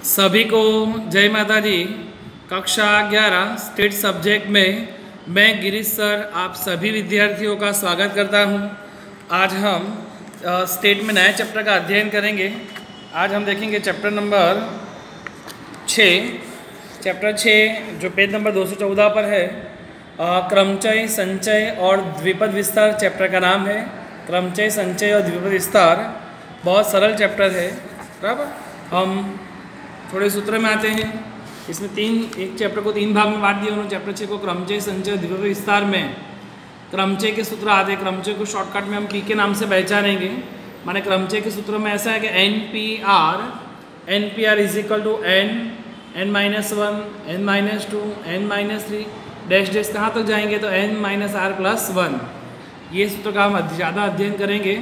सभी को जय माता दी। कक्षा 11 स्टेट सब्जेक्ट में मैं गिरीश सर आप सभी विद्यार्थियों का स्वागत करता हूं। आज हम स्टेट में नए चैप्टर का अध्ययन करेंगे। आज हम देखेंगे चैप्टर नंबर 6। चैप्टर 6 जो पेज नंबर 214 पर है, क्रमचय, संचय और द्विपद विस्तार चैप्टर का नाम है। क्रमचय, संचय और द्विपद विस्तार बहुत सरल चैप्टर है। बराबर, हम थोड़े सूत्र में आते हैं। इसमें एक चैप्टर को 3 भाग में बांट दिया उन्होंने। चैप्टर 6 को क्रमचय, संचय, द्विपद विस्तार में क्रमचय के सूत्र आते हैं। क्रमचय को शॉर्टकट में हम पी के नाम से पहचानेंगे। माने क्रमचय के सूत्र में ऐसा है कि NPR is equal to n-1, n-2, n-3 dash dash कहाँ तक जाएंगे तो n-r+1। ये सूत्र का हम ज़्यादा अध्ययन करेंगे।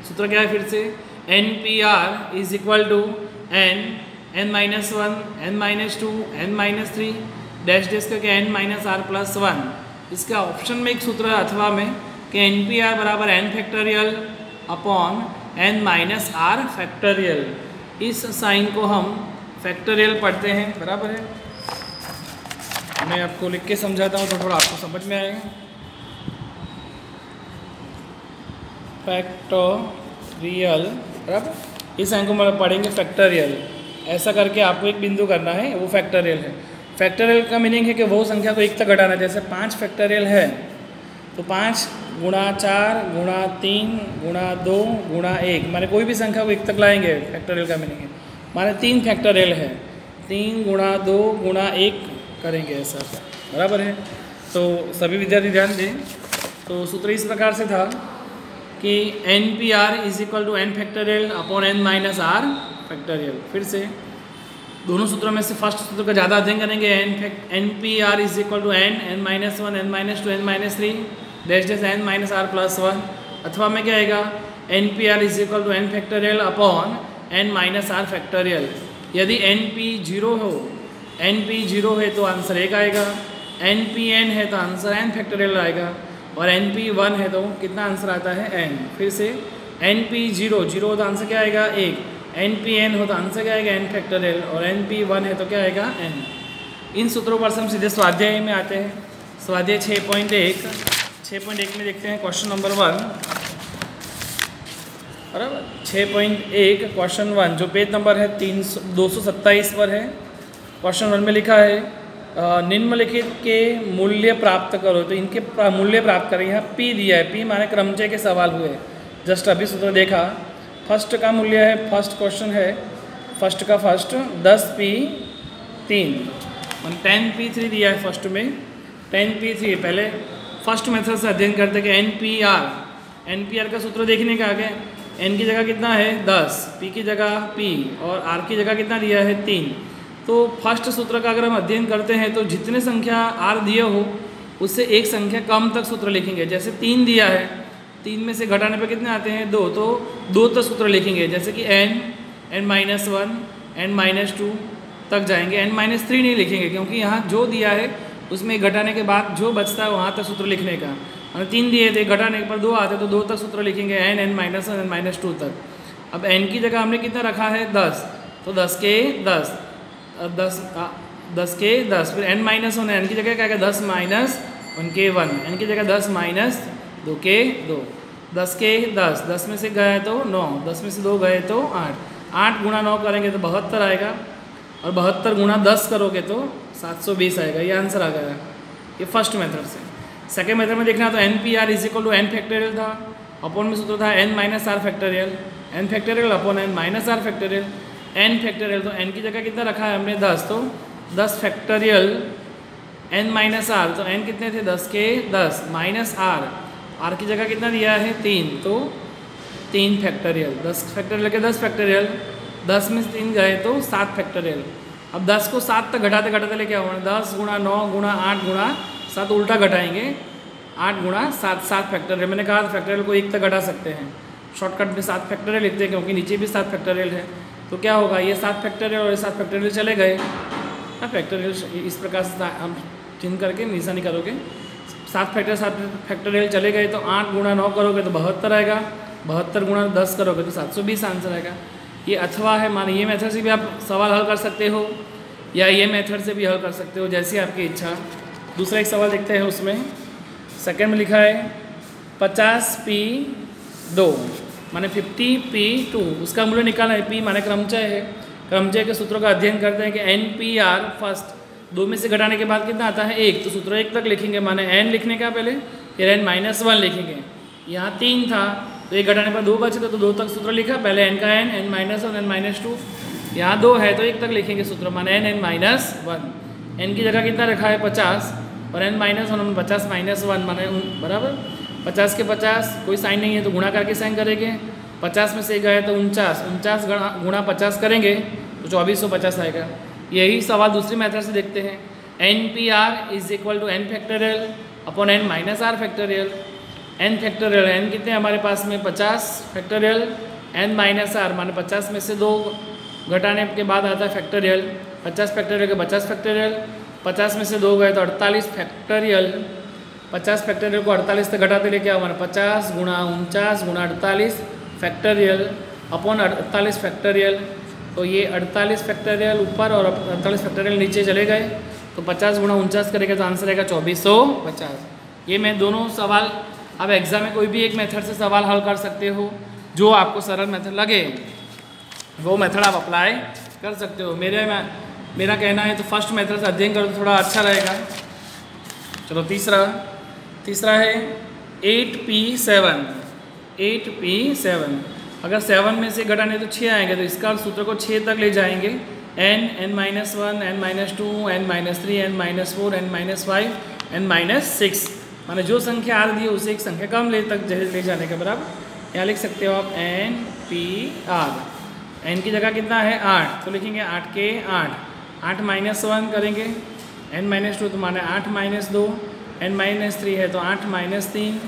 सूत्र क्या है फिर से, NPR is equal to n-1, n-2, n-3 dash dash करके n-r+1। इसका ऑप्शन में एक सूत्र है अथवा में कि NPR बराबर n factorial upon n-r factorial. इस साइन को हम फैक्टोरियल पढ़ते हैं। बराबर है, मैं आपको लिख के समझाता हूँ तो थोड़ा आपको समझ में आएगा। फैक्टोरियल, बराबर, इस साइन को मतलब पढ़ेंगे फैक्टोरियल। ऐसा करके आपको एक बिंदु करना है, वो फैक्टोरियल है। फैक्टोरियल का मीनिंग है कि वो संख्या को 1 तक घटाना। जैसे 5 फैक्टोरियल है तो 5 गुणा 4 गुणा 3 गुणा 2 गुणा 1, माने कोई भी संख्या को 1 तक लाएंगे। फैक्टोरियल का मीनिंग है माने 3 फैक्टोरियल है, 3 गुणा 2 गुणा 1 करेंगे ऐसा। बराबर है, तो सभी विद्यार्थी ध्यान दें। तो सूत्र इस प्रकार से था कि NPR is equal to n factorial upon n-r factorial. फिर से दोनों सूत्रों में से फर्स्ट सूत्र का ज़्यादा अध्ययन करेंगे। NPR is equal to n-1, n-2, n-3 dash dash n-r+1। अथवा में क्या आएगा, NPR is equal to n factorial upon n-r factorial. यदि NP 0 है तो आंसर 1 आएगा, NPN है तो आंसर n फैक्टोरियल आएगा, और NP1 है तो कितना आंसर आता है n। फिर से NP 0 हो तो आंसर क्या आएगा 1, NPN हो तो आंसर क्या आएगा n फैक्टोरियल, और NP1 है तो क्या आएगा n। इन सूत्रों पर से हम सीधे स्वाध्याय में आते हैं। स्वाध्याय 6.1 में देखते हैं क्वेश्चन नंबर 1। बराबर, 6.1 क्वेश्चन 1 जो पेज नंबर है 227 पर है। क्वेश्चन 1 में लिखा है निम्नलिखित के मूल्य प्राप्त करो। तो इनके मूल्य प्राप्त करें। यहाँ P दिया है, P माने क्रमचय के सवाल हुए। जस्ट अभी सूत्र देखा। फर्स्ट का मूल्य है, फर्स्ट क्वेश्चन है, फर्स्ट का फर्स्ट 10p3 10p3 दिया है फर्स्ट में 10p3। पहले फर्स्ट मेथड से अध्ययन करते कि NPR का सूत्र देखने का आगे n की जगह कितना है 10, p की जगह p और r की जगह कितना दिया है 3। तो फर्स्ट सूत्र का अगर हम अध्ययन करते हैं तो जितने संख्या r दिए हो उससे एक संख्या कम तक सूत्र लिखेंगे। जैसे 3 दिया है, 3 में से घटाने पर कितने आते हैं 2, तो 2 तक सूत्र लिखेंगे। जैसे कि n-1, n-2 तक जाएंगे। n-3 नहीं लिखेंगे क्योंकि यहाँ जो दिया है उसमें घटाने के बाद जो बचता है वहाँ तक सूत्र लिखने का। और 3 दिए थे, घटाने के पर 2 आते तो 2 तक सूत्र लिखेंगे, n-1, n-2 तक। अब n की जगह हमने कितना रखा है 10, तो 10 के 10 फिर n-1 n की जगह क्या है 10 माइनस 1 के 1, n की जगह 10 माइनस 2 के 2, 10 के 10 में से गए तो 9, 10 में से 2 गए तो 8 गुणा 9 करेंगे तो 72 आएगा, और 72 गुणा 10 करोगे तो 720 आएगा। ये आंसर आ गया। ये फर्स्ट मेथड से। सेकेंड मेथड में देखना तो NPR is equal to n factorial था, अपॉन में सूत्र था n-r factorial, n factorial upon n-r factorial. n factorial तो n की जगह कितना रखा है हमने 10, तो 10 फैक्टोरियल n-r, तो n कितने थे 10 के 10 माइनस r की जगह कितना दिया है 3, तो 3 फैक्टोरियल। 10 फैक्टोरियल के 10 फैक्टोरियल, 10 में से 3 गए तो 7 फैक्टोरियल। अब 10 को 7 तक घटाते घटाते लेके आओ, 10 गुणा 9 गुणा 8 गुणा 7 उल्टा घटाएंगे, 8 गुणा 7 फैक्टोरियल। मैंने कहा फैक्टोरियल को 1 तक घटा सकते हैं, शॉर्टकट में 7 फैक्टोरियल लिखते हैं क्योंकि नीचे भी 7 फैक्टोरियल है। तो क्या होगा, ये 7 फैक्टोरियल और ये 7 फैक्टोरियल चले गए। फैक्टोरियल इस प्रकार से हम चिन्ह करके निशानी करोगे, 7 फैक्टोरियल चले गए तो 8 गुणा 9 करोगे तो 72 आएगा, 72 गुणा 10 करोगे तो 720 आंसर आएगा। ये अथवा है, माने ये मेथड से भी आप सवाल हल कर सकते हो या ये मेथड से भी हल कर सकते हो, जैसी आपकी इच्छा। दूसरा एक सवाल देखते हैं, उसमें सेकंड में लिखा है 50p2 माने 50p2, उसका मूल्य निकालना है। p माने क्रमचय है, क्रमचय के सूत्रों का अध्ययन करते हैं कि NPR फर्स्ट, 2 में से घटाने के बाद कितना आता है 1, तो सूत्र 1 तक लिखेंगे, माने n लिखने का पहले, फिर n-1 लिखेंगे। यहाँ 3 था तो 1 घटाने पर 2 बचे तो 2 तक सूत्र लिखा, पहले n का n, n-1, n-2, यहाँ 2 है तो 1 तक लिखेंगे सूत्र, माने n-1। n की जगह कितना रखा है 50 और n-1 50 -1 माने बराबर 50 के 50, कोई साइन नहीं है तो गुणा करके साइन करेंगे। 50 में से गए तो 49 गुणा 50 करेंगे तो 2450 आएगा। यही सवाल दूसरी मेथड से देखते हैं। NPR = n factorial upon n-r factorial. n factorial, n कितने हमारे पास में 50 फैक्टोरियल, n-r माने 50 में से 2 घटाने के बाद आता है फैक्टोरियल, 50 फैक्टोरियल के 50 फैक्टोरियल, 50 में से 2 गए तो 48 फैक्टोरियल, 50 फैक्टोरियल को 48 से घटाते लिए क्या हुआ 50 गुणा 49 गुणा 48 फैक्टोरियल अपॉन 48 फैक्टोरियल। तो ये 48 फैक्टोरियल ऊपर और 48 फैक्टोरियल नीचे चले गए, तो 50 गुणा 49 करेगा तो आंसर आएगा 2450। ये मैं दोनों सवाल, आप एग्जाम में कोई भी एक मेथड से सवाल हल कर सकते हो, जो आपको सरल मेथड लगे वो मेथड आप अप्लाई कर सकते हो। मेरा कहना है तो फर्स्ट मेथड से अध्ययन करो तो थोड़ा अच्छा रहेगा। चलो तीसरा है 8p7। अगर 7 में से घटाने तो 6 आएंगे तो इसका सूत्र को 6 तक ले जाएंगे, n, n-1, n-2, n-3, n-4, n-5, n-6, माने जो संख्या आ रही है उसे एक संख्या कम ले जाने के बराबर। यहाँ लिख सकते हो आप NPR। n की जगह कितना है 8 तो लिखेंगे 8 के 8, 8 -1 करेंगे, n-2 तो माने 8 -2, n-3 है तो 8 -3,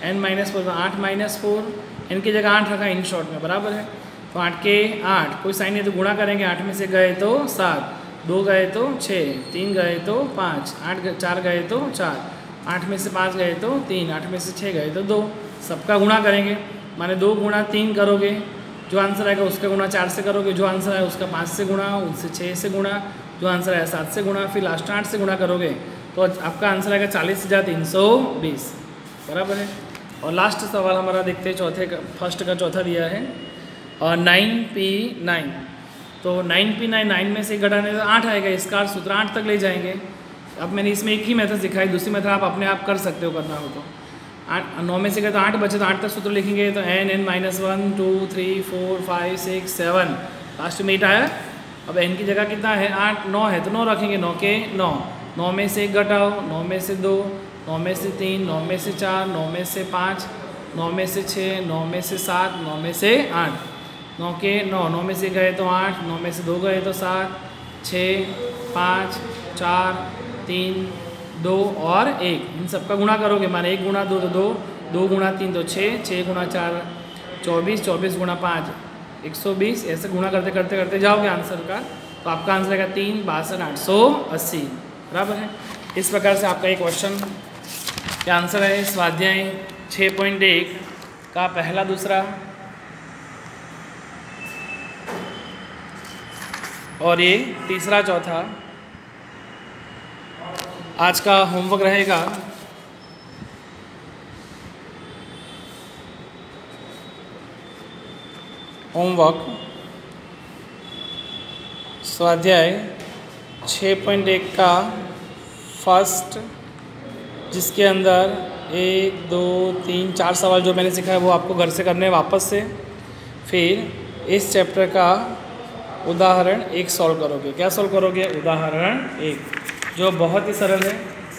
n-4 तो 8 -4, n की जगह 8 रखा इन शॉर्ट में बराबर है, तो 8 के 8, कोई साइन नहीं तो गुणा करेंगे, 8 में से गए तो 7, 2 गए तो 6, 3 गए तो 5, 4 गए तो 4, 8 में से 5 गए तो 3, 8 में से 6 गए तो 2, सबका गुणा करेंगे, माने 2 गुणा 3 करोगे, जो आंसर आएगा उसका गुणा 4 से करोगे, जो आंसर आएगा उसका 5 से गुणा, उससे 6 से गुणा, जो आंसर आएगा 7 से गुणा, फिर लास्ट 8 से गुणा करोगे तो आपका आंसर आएगा 40,320 बराबर है। और लास्ट सवाल हमारा देखते हैं फर्स्ट का चौथा दिया है और 9p9। तो 9p9, 9 में से घटाने तो 8 आएगा, इसका सूत्र 8 तक ले जाएंगे। अब मैंने इसमें एक ही मेथड सिखाई, दूसरी मेथड आप अपने आप कर सकते हो करना हो तो। 9 में से गए तो 8 बचे तो 8 तक सूत्र लिखेंगे, तो n-1 2 3 4 5 6 7, लास्ट में 8 आया। अब n की जगह कितना है 8, 9 है तो 9 रखेंगे, 9 के 9, 9 में से 1 घटाओ, 9 में से 2, 9 में से 3, 9 में से 4, 9 में से 5, 9 में से 6, 9 में से 7, 9 में से 8, 9 के 9, 9 में से गए तो 8, 9 में से 2 गए तो 7, 6, 5, 4, 3, 2 और 1, इन सबका गुणा करोगे, माने 1 गुणा 2 तो 2, 2 गुणा 3 तो 6, 6 गुणा 4 24, 24 गुणा 5 120, ऐसे गुणा करते करते करते जाओगे आंसर का, तो आपका आंसर आएगा 362,880 बराबर है। इस प्रकार से आपका एक क्वेश्चन का आंसर है स्वाध्याय 6.1 का पहला, दूसरा और ये तीसरा, चौथा। आज का होमवर्क रहेगा स्वाध्याय 6.1 का फर्स्ट, जिसके अंदर 1 2 3 4 सवाल जो मैंने सिखाया वो आपको घर से करने वापस से। फिर इस चैप्टर का उदाहरण 1 सॉल्व करोगे। क्या सॉल्व करोगे? उदाहरण 1, जो बहुत ही सरल है।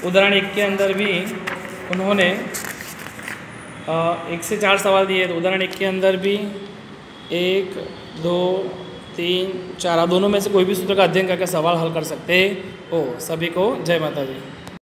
उदाहरण 1 के अंदर भी उन्होंने 1 से 4 सवाल दिए, तो उदाहरण 1 के अंदर भी 1 2 3 4 दोनों में से कोई भी सूत्र का अध्ययन करके सवाल हल कर सकते हो। सभी को जय माता दी।